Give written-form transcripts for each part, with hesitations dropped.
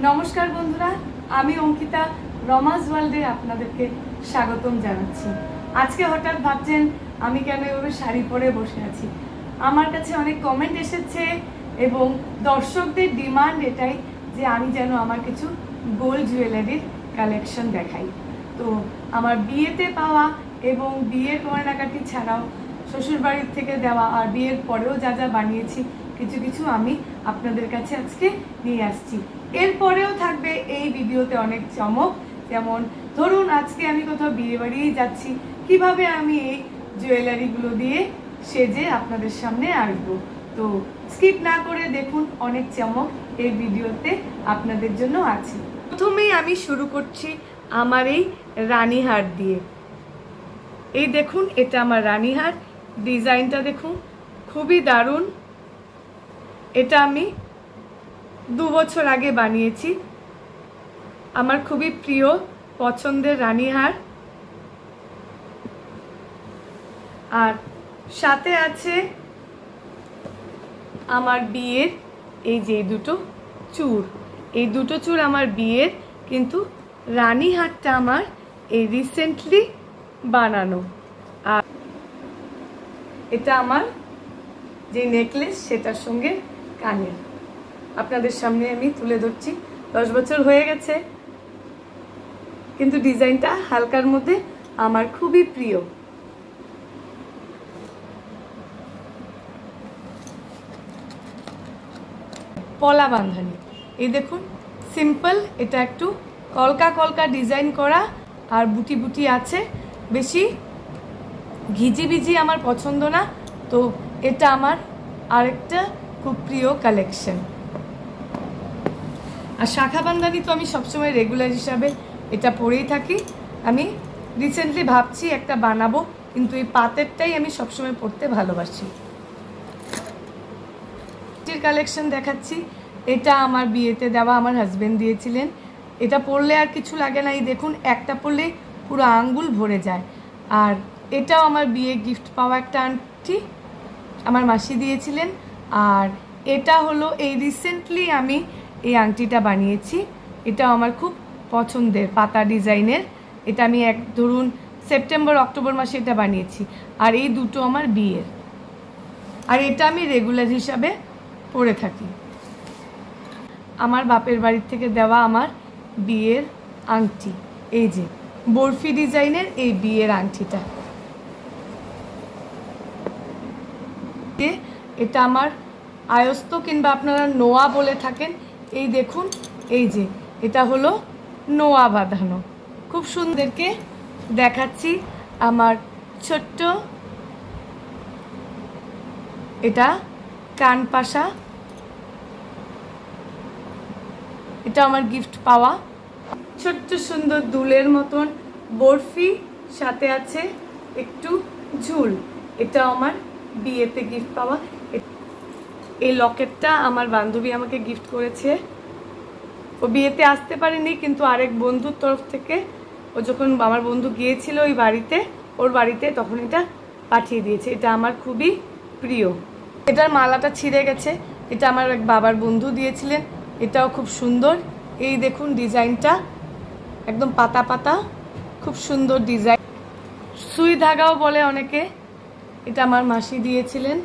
নমস্কার বন্ধুরা, আমি অঙ্কিতা রমাস ওয়ার্ল্ডে আপনাদেরকে স্বাগতম জানাচ্ছি। আজকে হঠাৎ ভাবছেন আমি কেন এভাবে শাড়ি পরে বসে আছি। আমার কাছে অনেক কমেন্ট এসেছে এবং দর্শকদের ডিমান্ড এটাই যে আমি যেন আমার কিছু গোল্ড জুয়েলারির কালেকশন দেখাই। তো আমার বিয়েতে পাওয়া এবং বিয়ের গয়নাগাটি ছাড়াও শ্বশুরবাড়ির থেকে দেওয়া আর বিয়ের পরেও যা যা বানিয়েছি কিছু কিছু আমি আপনাদের কাছে আজকে নিয়ে আসছি। এরপরেও থাকবে এই ভিডিওতে অনেক চমক, যেমন ধরুন আজকে আমি কোথাও বিয়ে বাড়িয়ে যাচ্ছি, কিভাবে আমি এই জুয়েলারিগুলো দিয়ে সেজে আপনাদের সামনে আসবো। তো স্কিপ না করে দেখুন, অনেক চমক এই ভিডিওতে আপনাদের জন্য আছে। প্রথমেই আমি শুরু করছি আমার এই রানীহার দিয়ে। এই দেখুন, এটা আমার রানীহার, ডিজাইনটা দেখুন খুবই দারুণ। এটা আমি 2 বছর আগে বানিয়েছি। আমার খুবই প্রিয় পছন্দের রানীহার। আর সাথে আছে আমার বিয়ের এই যে দুটো চূড়। এই দুটো চূড় আমার বিয়ের, কিন্তু রানীহারটা আমার এই রিসেন্টলি বানানো। আর এটা আমার যে নেকলেস সেটার সঙ্গে কানের। আপনাদের সামনে আমি তুলে ধরছি। 10 বছর হয়ে গেছে, কিন্তু ডিজাইনটা হালকার মধ্যে আমার খুবই প্রিয়। পলা বাঁধানি, এই দেখুন সিম্পল, এটা একটু কলকা কলকা ডিজাইন করা আর বুটি বুটি আছে। বেশি ঘিজি বিজি আমার পছন্দ না, তো এটা আমার আরেকটা খুব প্রিয় কালেকশন। আর শাখা বান্ধানি তো আমি সবসময় রেগুলার হিসাবে এটা পরেই থাকি। আমি রিসেন্টলি ভাবছি একটা বানাবো, কিন্তু এই পাতেরটাই আমি সবসময় পরতে ভালোবাসি। কালেকশন দেখাচ্ছি। এটা আমার বিয়েতে দেওয়া, আমার হাজবেন্ড দিয়েছিলেন। এটা পরলে আর কিছু লাগে না। এই দেখুন, একটা পরলে পুরো আঙ্গুল ভরে যায়। আর এটাও আমার বিয়ে গিফট পাওয়া একটা আংটি, আমার মাসি দিয়েছিলেন। আর এটা হলো এই রিসেন্টলি আমি এই আংটিটা বানিয়েছি। এটা আমার খুব পছন্দের পাতা ডিজাইনের। এটা আমি ধরুন সেপ্টেম্বর অক্টোবর মাসে এটা বানিয়েছি। আর এই দুটো আমার বিয়ের। আর এটা আমি রেগুলার হিসাবে পরে থাকি। আমার বাপের বাড়ির থেকে দেওয়া আমার বিয়ের আংটি, এই যে বরফি ডিজাইনের এই বিয়ের আংটিটা। এটা আমার আয়স্ত কিংবা আপনারা নোয়া বলে থাকেন। এই দেখুন, এই যে এটা হলো নোয়া বাঁধানো। খুব সুন্দরকে দেখাচ্ছি আমার ছোট্ট এটা কানপাশা। এটা আমার গিফট পাওয়া ছোট্ট সুন্দর দুলের মতন বরফি, সাথে আছে একটু ঝুল। এটা আমার বিয়েতে গিফট পাওয়া। এই লকেটটা আমার বান্ধবী আমাকে গিফট করেছে। ও বিয়েতে আসতে পারেনি, কিন্তু আরেক বন্ধুর তরফ থেকে ও যখন আমার বন্ধু গিয়েছিল ওই বাড়িতে, ওর বাড়িতে, তখন এটা পাঠিয়ে দিয়েছে। এটা আমার খুবই প্রিয়। এটার মালাটা ছিঁড়ে গেছে। এটা আমার এক বাবার বন্ধু দিয়েছিলেন। এটাও খুব সুন্দর। এই দেখুন ডিজাইনটা একদম পাতা পাতা, খুব সুন্দর ডিজাইন। সুই ধাগাও বলে অনেকে। এটা আমার মাসি দিয়েছিলেন।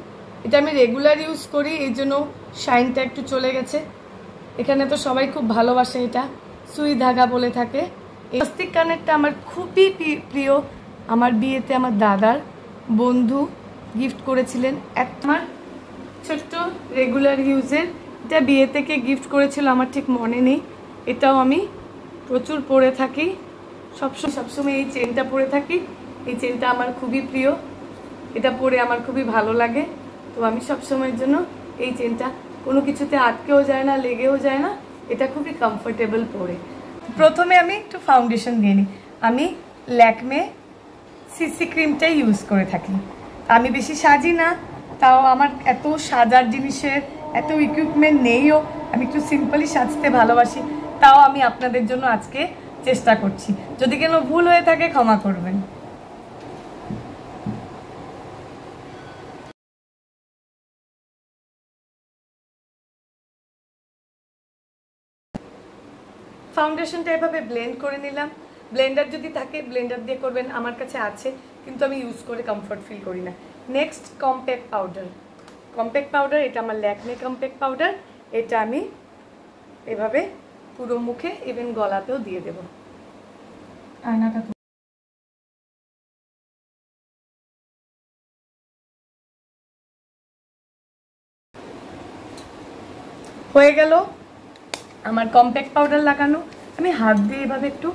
এটা আমি রেগুলার ইউজ করি, এই জন্য শাইনটা একটু চলে গেছে। এখানে তো সবাই খুব ভালোবাসে, এটা সুই ধাগা বলে থাকে। এই স্বস্তিক কানেরটা আমার খুবই প্রিয়। আমার বিয়েতে আমার দাদার বন্ধু গিফট করেছিলেন। আমার ছোট্ট রেগুলার ইউজের, এটা বিয়ে থেকে গিফট করেছিল, আমার ঠিক মনে নেই। এটাও আমি প্রচুর পরে থাকি, সবসময় এই চেনটা পরে থাকি। এই চেনটা আমার খুবই প্রিয়, এটা পরে আমার খুবই ভালো লাগে। তো আমি সবসময়ের জন্য এই চেনটা কোনো কিছুতে আটকেও যায় না, লেগেও যায় না। এটা খুবই কমফোর্টেবল পরে। প্রথমে আমি একটু ফাউন্ডেশন দিয়ে নিই। আমি ল্যাকমে সিসি ক্রিমটাই ইউজ করে থাকি। আমি বেশি সাজি না, তাও আমার এত সাজার জিনিসের এত ইকুইপমেন্ট নেইও। আমি একটু সিম্পলি সাজতে ভালোবাসি। তাও আমি আপনাদের জন্য আজকে চেষ্টা করছি। যদি কোনো ভুল হয়ে থাকে ক্ষমা করবেন। ফাউন্ডেশনটা এভাবে ব্লেন্ড করে নিলাম। ব্লেন্ডার যদি থাকে ব্লেন্ডার দিয়ে করবেন, আমার কাছে আছে কিন্তু আমি ইউজ করে কমফর্ট ফিল করি না। Next compact powder. Compact powder, এটা আমার ল্যাকমে কম্প্যাক্ট পাউডার। এটা আমি এভাবে পুরো মুখে ইভেন গলাতেও দিয়ে দেব। আয়নাটা হয়ে গেল আমার কম্প্যাক্ট পাউডার লাগানো। আমি হাত দিয়ে এভাবে একটু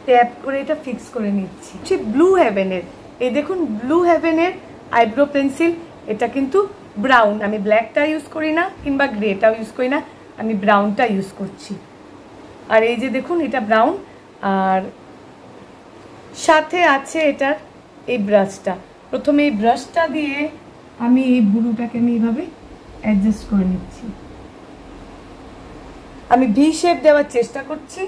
ট্যাপ করে এটা ফিক্স করে নিচ্ছি। ঠিক ব্লু হেভেনের, এই দেখুন ব্লু হেভেনের আইব্রো পেন্সিল। এটা কিন্তু ব্রাউন, আমি ব্ল্যাকটা ইউজ করি না কিংবা গ্রেটাও ইউজ করি না, আমি ব্রাউনটা ইউজ করছি। আর এই যে দেখুন এটা ব্রাউন, আর সাথে আছে এটার এই ব্রাশটা। প্রথমে এই ব্রাশটা দিয়ে আমি এই ব্লুটাকে আমি এইভাবে অ্যাডজাস্ট করে নিচ্ছি। আমি ভি শেপ দেওয়ার চেষ্টা করছি।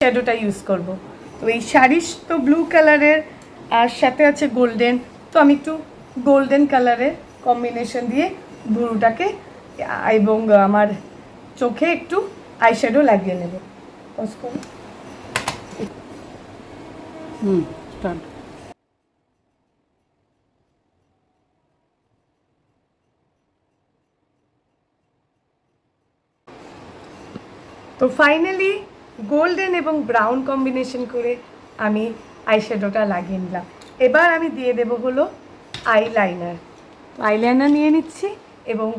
শ্যাডোটা ইউজ করব। তো এই শাড়ির তো ব্লু কালারের আর সাথে আছে গোল্ডেন, তো আমি একটু গোল্ডেন কালারের কম্বিনেশন দিয়ে ব্লুটাকে এবং আমার চোখে একটু আইশ্যাডো লাগিয়ে নেব। তো ফাইনালি গোল্ডেন এবং ব্রাউন কম্বিনেশন করে আমি আইশ্যাডোটা লাগিয়ে নিলাম। এবার আমি দিয়ে দেব হলো আইলাইনার। আইলাইনার নিয়ে নিচ্ছি এবং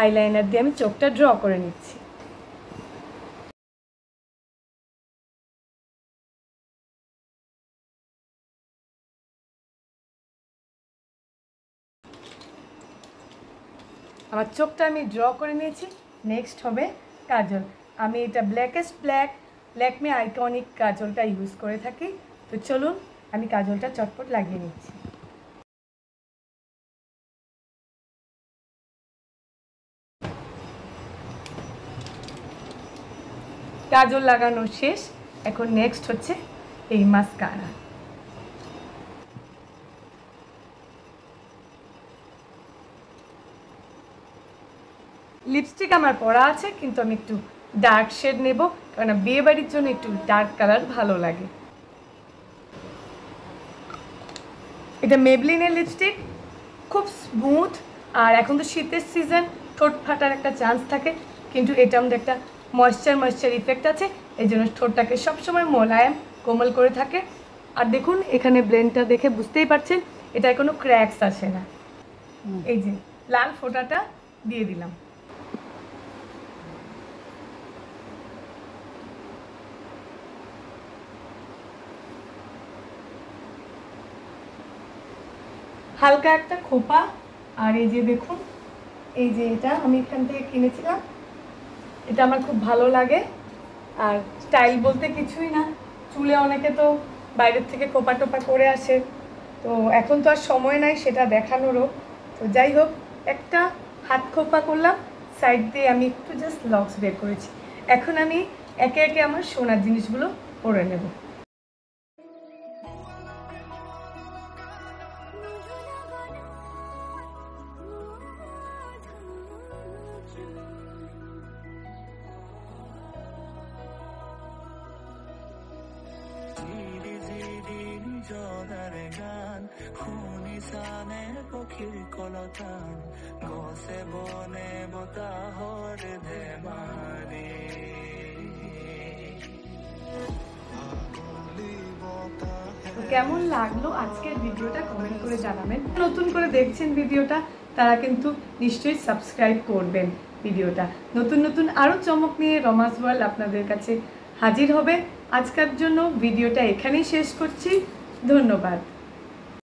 আইলাইনার দিয়ে আমি চোখটা ড্র করে নিচ্ছি। আমার চোখটা আমি ড্র করে নিয়েছি। নেক্সট হবে কাজল। আমি এটা ব্ল্যাকেস্ট ব্ল্যাক ল্যাকমে আইকনিক কাজলটা ইউজ করে থাকি। তো চলুন আমি কাজলটা চটপট লাগিয়ে নিচ্ছি। কাজল লাগানো শেষ, এখন নেক্সট হচ্ছে এই মাস্কারা। লিপস্টিক আমার পরা আছে কিন্তু আমি একটু ডার্ক শেড নেব, কারণ বিয়ে বাড়ির জন্য একটু ডার্ক কালার ভালো লাগে। এটা মেবলিনের লিপস্টিক, খুব স্মুথ। আর এখন তো শীতের সিজন, ঠোঁট ফাটার একটা চান্স থাকে, কিন্তু এটার মধ্যে একটা ময়েশ্চার ইফেক্ট আছে, এই জন্য ঠোঁটটাকে সবসময় মোলায়েম কোমল করে থাকে। আর দেখুন এখানে ব্লেন্ডটা দেখে বুঝতেই পারছেন এটায় কোনো ক্র্যাকস আসে না। এই যে লাল ফোঁটাটা দিয়ে দিলাম। হালকা একটা খোপা। আর এই যে দেখুন, এই যে এটা আমি এখান থেকে কিনেছিলাম, এটা আমার খুব ভালো লাগে। আর স্টাইল বলতে কিছুই না, চুলে অনেকে তো বাইরের থেকে খোপা টোপা করে আসে, তো এখন তো আর সময় নাই সেটা দেখানোরও। তো যাই হোক, একটা হাত খোপা করলাম, সাইড দিয়ে আমি একটু জাস্ট লক্স বের করেছি। এখন আমি একে একে আমার সোনার জিনিসগুলো পরে নেব। কেমন লাগলো আজকের ভিডিওটা কমেন্ট করে জানাবেন। নতুন করে দেখছেন ভিডিওটা তারা কিন্তু নিশ্চয়ই সাবস্ক্রাইব করবেন ভিডিওটা। নতুন নতুন আরও চমক নিয়ে রমাস ওয়ার্ল্ড আপনাদের কাছে হাজির হবে। আজকের জন্য ভিডিওটা এখানেই শেষ করছি। ধন্যবাদ।